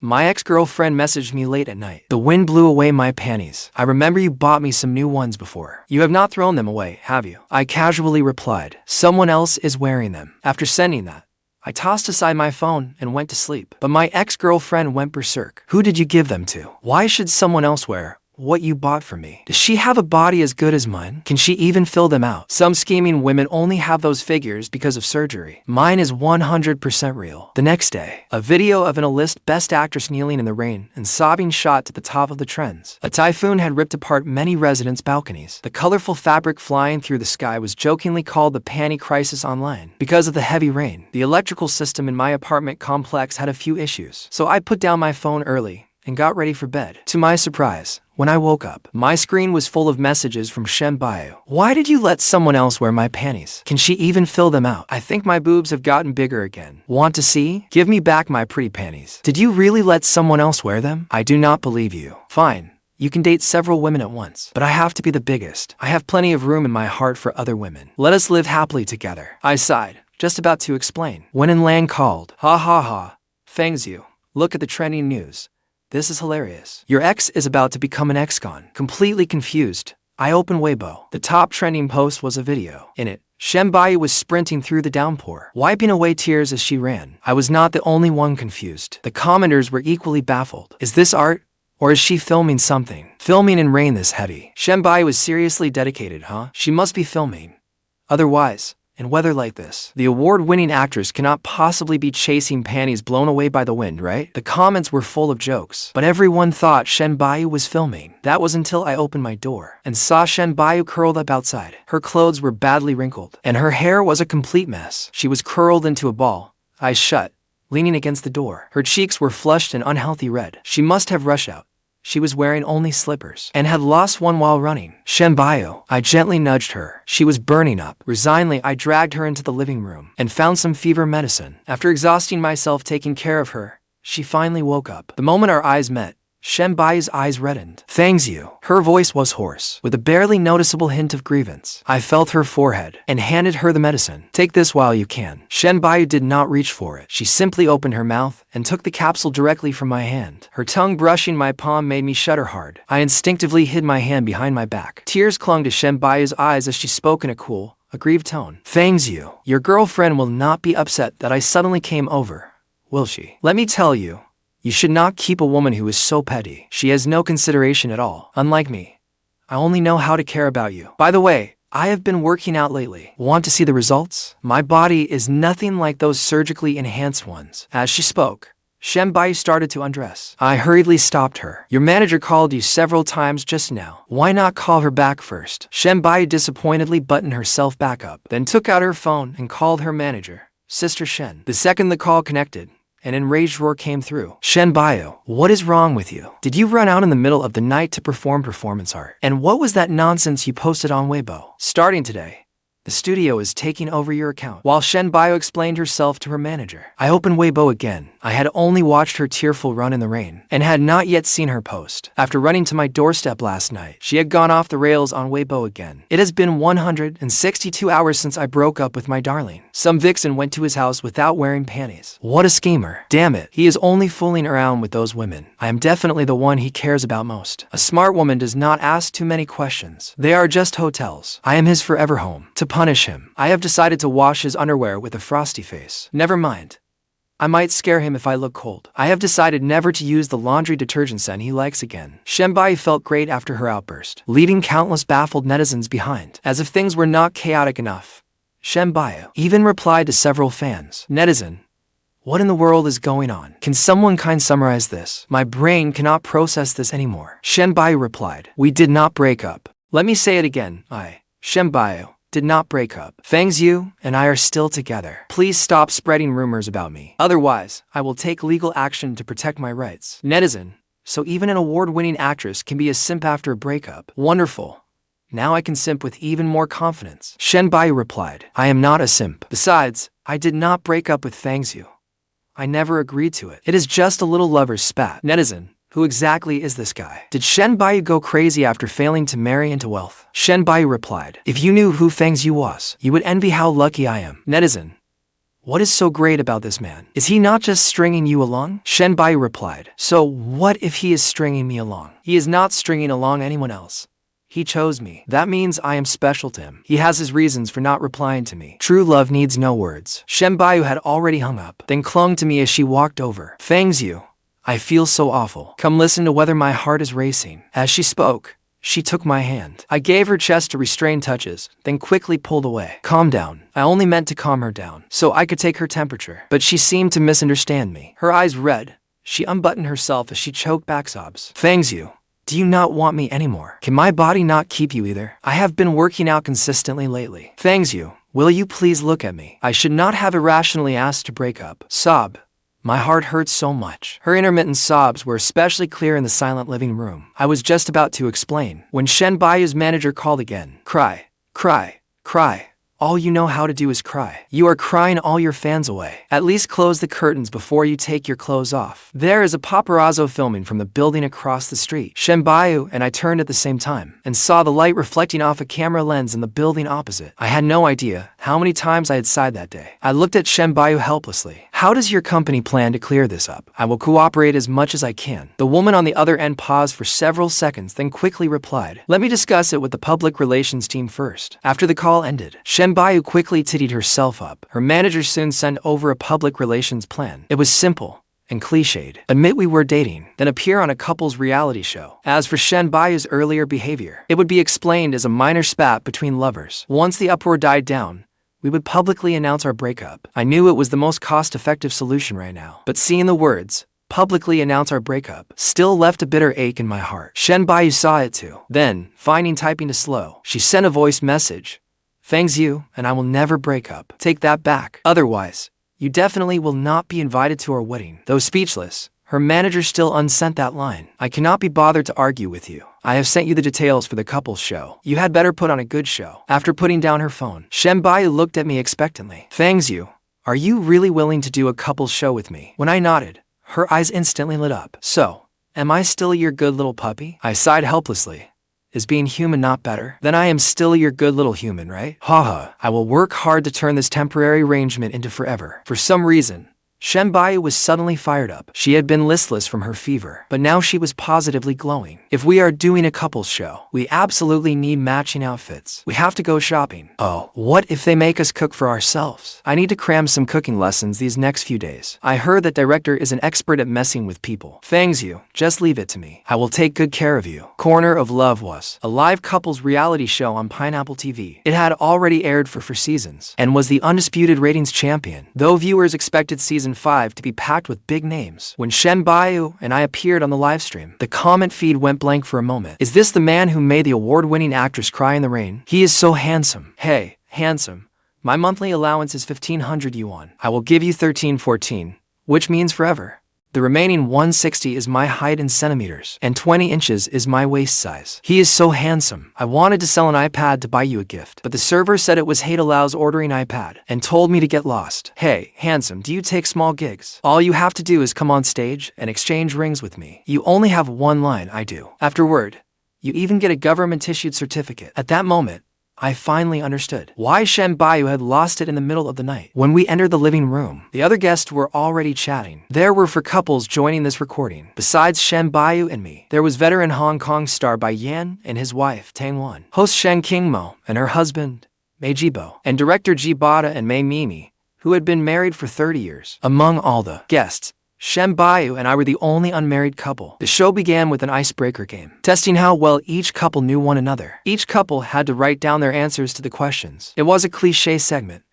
My ex-girlfriend messaged me late at night. The wind blew away my panties. I remember you bought me some new ones before. You have not thrown them away, have you? I casually replied. Someone else is wearing them. After sending that, I tossed aside my phone and went to sleep. But my ex-girlfriend went berserk. Who did you give them to? Why should someone else wear what you bought for me? Does she have a body as good as mine? Can she even fill them out? Some scheming women only have those figures because of surgery. Mine is 100% real. The next day, a video of an A-list best actress kneeling in the rain and sobbing shot to the top of the trends. A typhoon had ripped apart many residents' balconies. The colorful fabric flying through the sky was jokingly called the panty crisis online. Because of the heavy rain, the electrical system in my apartment complex had a few issues. So I put down my phone early and got ready for bed. To my surprise, when I woke up, my screen was full of messages from Shen. Why did you let someone else wear my panties? Can she even fill them out? I think my boobs have gotten bigger again. Want to see? Give me back my pretty panties. Did you really let someone else wear them? I do not believe you. Fine. You can date several women at once, but I have to be the biggest. I have plenty of room in my heart for other women. Let us live happily together. I sighed, just about to explain, when Lang called. Ha ha ha. Fang's you. Look at the trending news. This is hilarious. Your ex is about to become an ex-con. Completely confused, I opened Weibo. The top trending post was a video. In it, Shen was sprinting through the downpour, wiping away tears as she ran. I was not the only one confused. The commenters were equally baffled. Is this art? Or is she filming something? Filming in rain this heavy. Shen was seriously dedicated, huh? She must be filming. Otherwise, in weather like this, the award-winning actress cannot possibly be chasing panties blown away by the wind, right? The comments were full of jokes, but everyone thought Shen was filming. That was until I opened my door and saw Shen curled up outside. Her clothes were badly wrinkled, and her hair was a complete mess. She was curled into a ball, eyes shut, leaning against the door. Her cheeks were flushed and unhealthy red. She must have rushed out. She was wearing only slippers and had lost one while running. Shen I gently nudged her. She was burning up. Resignedly, I dragged her into the living room and found some fever medicine. After exhausting myself taking care of her, she finally woke up. The moment our eyes met, Shen eyes reddened. Thanks you. Her voice was hoarse, with a barely noticeable hint of grievance. I felt her forehead and handed her the medicine. Take this while you can. Shen did not reach for it. She simply opened her mouth and took the capsule directly from my hand. Her tongue brushing my palm made me shudder hard. I instinctively hid my hand behind my back. Tears clung to Shen eyes as she spoke in a cool, aggrieved tone. Thanks you. Your girlfriend will not be upset that I suddenly came over, will she? Let me tell you, you should not keep a woman who is so petty. She has no consideration at all. Unlike me, I only know how to care about you. By the way, I have been working out lately. Want to see the results? My body is nothing like those surgically enhanced ones. As she spoke, Shen started to undress. I hurriedly stopped her. Your manager called you several times just now. Why not call her back first? Shen disappointedly buttoned herself back up, then took out her phone and called her manager, Sister Shen. The second the call connected, an enraged roar came through. Shen what is wrong with you? Did you run out in the middle of the night to perform performance art? And what was that nonsense you posted on Weibo? Starting today, the studio is taking over your account. While Shen explained herself to her manager, I opened Weibo again. I had only watched her tearful run in the rain and had not yet seen her post. After running to my doorstep last night, she had gone off the rails on Weibo again. It has been 162 hours since I broke up with my darling. Some vixen went to his house without wearing panties. What a schemer. Damn it. He is only fooling around with those women. I am definitely the one he cares about most. A smart woman does not ask too many questions. They are just hotels. I am his forever home. To punish him, I have decided to wash his underwear with a frosty face. Never mind. I might scare him if I look cold. I have decided never to use the laundry detergent scent he likes again. Shen felt great after her outburst, leaving countless baffled netizens behind. As if things were not chaotic enough, Shen even replied to several fans. Netizen, what in the world is going on? Can someone summarize this? My brain cannot process this anymore. Shen replied, we did not break up. Let me say it again. Shen did not break up. Fang's you and I are still together. Please stop spreading rumors about me. Otherwise, I will take legal action to protect my rights. Netizen, so even an award-winning actress can be a simp after a breakup. Wonderful. Now I can simp with even more confidence. Shen replied, I am not a simp. Besides, I did not break up with Fang's you. I never agreed to it. It is just a little lover's spat. Netizen, who exactly is this guy? Did Shen go crazy after failing to marry into wealth? Shen replied, if you knew who Fang's you was, you would envy how lucky I am. Netizen, What is so great about this man? Is he not just stringing you along? Shen Buyu replied. So what if he is stringing me along? He is not stringing along anyone else. He chose me. That means I am special to him. He has his reasons for not replying to me. True love needs no words. Shen Buyu had already hung up, then clung to me as she walked over. Fang's you. I feel so awful. Come listen to whether my heart is racing. As she spoke, she took my hand. I gave her chest to restrain touches, then quickly pulled away. Calm down. I only meant to calm her down, so I could take her temperature. But she seemed to misunderstand me. Her eyes red. She unbuttoned herself as she choked back sobs. Fangs you. Do you not want me anymore? Can my body not keep you either? I have been working out consistently lately. Fangs you. Will you please look at me? I should not have irrationally asked to break up. Sob. My heart hurts so much. Her intermittent sobs were especially clear in the silent living room. I was just about to explain when Shen Buyu's manager called again. Cry, cry, cry. All you know how to do is cry. You are crying all your fans away. At least close the curtains before you take your clothes off. There is a paparazzo filming from the building across the street. Shen Buyu and I turned at the same time and saw the light reflecting off a camera lens in the building opposite. I had no idea how many times I had sighed that day. I looked at Shen Buyu helplessly. How does your company plan to clear this up? I will cooperate as much as I can. The woman on the other end paused for several seconds, then quickly replied, let me discuss it with the public relations team first. After the call ended, Shen Buyu quickly tittied herself up. Her manager soon sent over a public relations plan. It was simple and cliched. Admit we were dating, then appear on a couple's reality show. As for Shen Buyu's earlier behavior, it would be explained as a minor spat between lovers. Once the uproar died down, we would publicly announce our breakup. I knew it was the most cost-effective solution right now, but seeing the words, publicly announce our breakup, still left a bitter ache in my heart. Shen Buyu saw it too. Then, finding typing too slow, she sent a voice message. Fangs you, and I will never break up. Take that back. Otherwise, you definitely will not be invited to our wedding. Though speechless, her manager still unsent that line. I cannot be bothered to argue with you. I have sent you the details for the couple's show. You had better put on a good show. After putting down her phone, Shen Buyu looked at me expectantly. Fangs you, are you really willing to do a couple's show with me? When I nodded, her eyes instantly lit up. So, am I still your good little puppy? I sighed helplessly. Is being human not better? Then I am still your good little human, right? Haha, I will work hard to turn this temporary arrangement into forever. For some reason, Shen Buyu was suddenly fired up. She had been listless from her fever, but now she was positively glowing. If we are doing a couple's show, we absolutely need matching outfits. We have to go shopping. Oh, what if they make us cook for ourselves? I need to cram some cooking lessons these next few days. I heard that director is an expert at messing with people. Fangs you, just leave it to me. I will take good care of you. Corner of Love was a live couples reality show on Pineapple TV. It had already aired for 4 seasons and was the undisputed ratings champion, though viewers expected season 5 to be packed with big names. When Shen Buyu and I appeared on the livestream, the comment feed went blank for a moment. Is this the man who made the award-winning actress cry in the rain? He is so handsome. Hey, handsome. My monthly allowance is 1500 yuan. I will give you 1314, which means forever. The remaining 160 is my height in centimeters, and 20 inches is my waist size. He is so handsome. I wanted to sell an iPad to buy you a gift, but the server said it was hate allows ordering iPad, and told me to get lost. Hey, handsome, do you take small gigs? All you have to do is come on stage and exchange rings with me. You only have one line, I do. Afterward, you even get a government-issued certificate. At that moment, I finally understood why Shen Buyu had lost it in the middle of the night. When we entered the living room, the other guests were already chatting. There were 4 couples joining this recording. Besides Shen Buyu and me, there was veteran Hong Kong star Bai Yan and his wife, Tang Wan, host Shen Qingmo and her husband, Mei Jibo, and director Ji Bada and Mei Mimi, who had been married for 30 years. Among all the guests, Shen Buyu and I were the only unmarried couple. The show began with an icebreaker game, testing how well each couple knew one another. Each couple had to write down their answers to the questions. It was a cliché segment,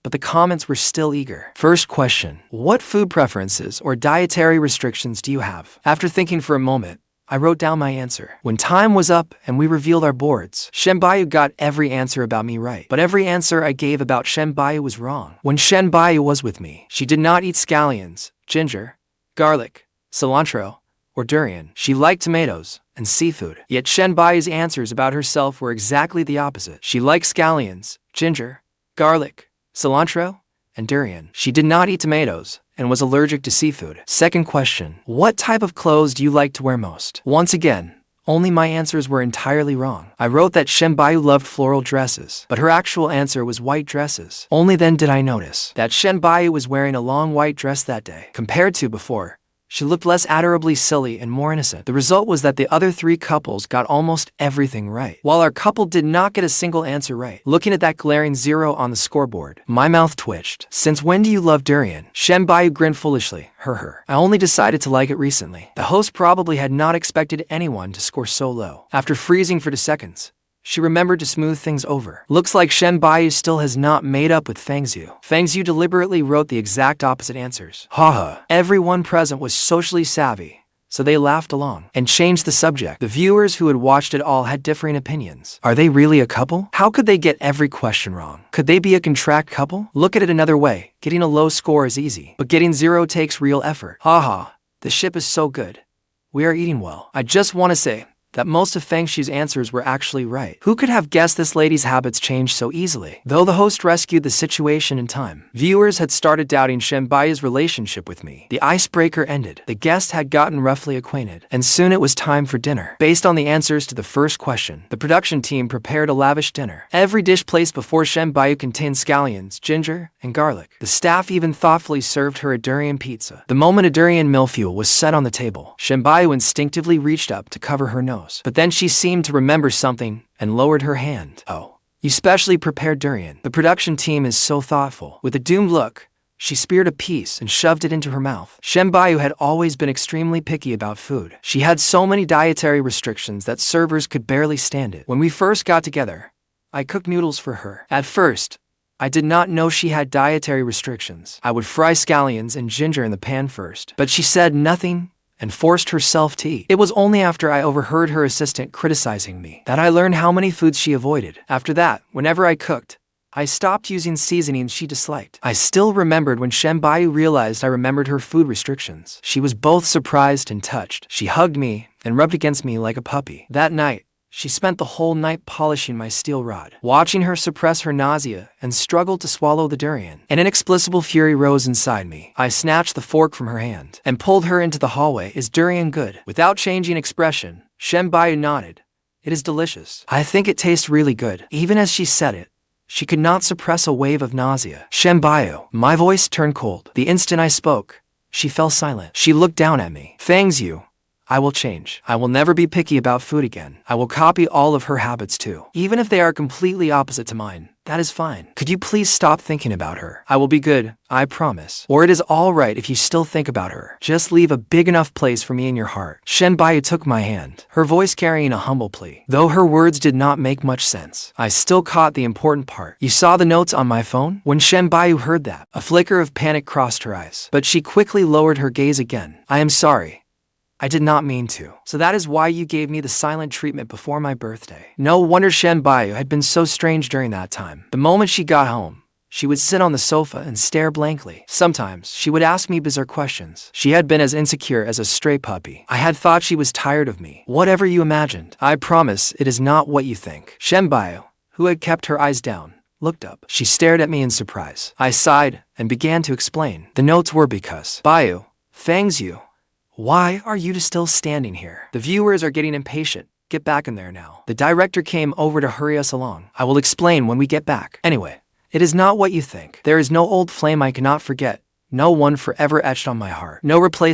but the comments were still eager. First question: what food preferences or dietary restrictions do you have? After thinking for a moment, I wrote down my answer. When time was up and we revealed our boards, Shen Buyu got every answer about me right, but every answer I gave about Shen Buyu was wrong. When Shen Buyu was with me, she did not eat scallions, ginger, garlic, cilantro, or durian. She liked tomatoes and seafood. Yet Shen Buyu's answers about herself were exactly the opposite. She liked scallions, ginger, garlic, cilantro, and durian. She did not eat tomatoes and was allergic to seafood. Second question: what type of clothes do you like to wear most? Once again, only my answers were entirely wrong. I wrote that Shen Buyu loved floral dresses, but her actual answer was white dresses. Only then did I notice that Shen Buyu was wearing a long white dress that day. Compared to before, she looked less adorably silly and more innocent. The result was that the other three couples got almost everything right, while our couple did not get a single answer right. Looking at that glaring 0 on the scoreboard, my mouth twitched. Since when do you love durian? Shen Buyu grinned foolishly. I only decided to like it recently. The host probably had not expected anyone to score so low. After freezing for 2 seconds, she remembered to smooth things over. Looks like Shen Buyu still has not made up with Fang's deliberately wrote the exact opposite answers. Haha. Everyone present was socially savvy, so they laughed along and changed the subject. The viewers who had watched it all had differing opinions. Are they really a couple? How could they get every question wrong? Could they be a contract couple? Look at it another way. Getting a low score is easy, but getting 0 takes real effort. Haha. The ship is so good. We are eating well. I just want to say that most of Fang's answers were actually right. Who could have guessed this lady's habits changed so easily? Though the host rescued the situation in time, viewers had started doubting Shen Buyu's relationship with me. The icebreaker ended. The guests had gotten roughly acquainted, and soon it was time for dinner. Based on the answers to the first question, the production team prepared a lavish dinner. Every dish placed before Shen Buyu contained scallions, ginger, and garlic. The staff even thoughtfully served her a durian pizza. The moment a durian millefeuille was set on the table, Shen Buyu instinctively reached up to cover her nose. But then she seemed to remember something and lowered her hand. Oh, you specially prepared durian. The production team is so thoughtful. With a doomed look, she speared a piece and shoved it into her mouth. Shen Buyu had always been extremely picky about food. She had so many dietary restrictions that servers could barely stand it. When we first got together, I cooked noodles for her. At first, I did not know she had dietary restrictions. I would fry scallions and ginger in the pan first, but she said nothing and forced herself to eat. It was only after I overheard her assistant criticizing me that I learned how many foods she avoided. After that, whenever I cooked, I stopped using seasonings she disliked. I still remembered when Shen Buyu realized I remembered her food restrictions. She was both surprised and touched. She hugged me and rubbed against me like a puppy. That night, she spent the whole night polishing my steel rod. Watching her suppress her nausea and struggle to swallow the durian, an inexplicable fury rose inside me. I snatched the fork from her hand and pulled her into the hallway. Is durian good? Without changing expression, Shen Buyu nodded. It is delicious. I think it tastes really good. Even as she said it, she could not suppress a wave of nausea. Shen Buyu. My voice turned cold. The instant I spoke, she fell silent. She looked down at me. Fang's you. I will change. I will never be picky about food again. I will copy all of her habits too. Even if they are completely opposite to mine, that is fine. Could you please stop thinking about her? I will be good, I promise. Or it is all right if you still think about her. Just leave a big enough place for me in your heart. Shen Buyu took my hand, her voice carrying a humble plea. Though her words did not make much sense, I still caught the important part. You saw the notes on my phone? When Shen Buyu heard that, a flicker of panic crossed her eyes. But she quickly lowered her gaze again. I am sorry. I did not mean to. So that is why you gave me the silent treatment before my birthday. No wonder Shen Buyu had been so strange during that time. The moment she got home, she would sit on the sofa and stare blankly. Sometimes, she would ask me bizarre questions. She had been as insecure as a stray puppy. I had thought she was tired of me. Whatever you imagined, I promise it is not what you think. Shen Buyu, who had kept her eyes down, looked up. She stared at me in surprise. I sighed and began to explain. The notes were because Buyu, Fang's you. Why are you still standing here? The viewers are getting impatient. Get back in there now. The director came over to hurry us along. I will explain when we get back. Anyway, it is not what you think. There is no old flame I cannot forget. No one forever etched on my heart. No replacement.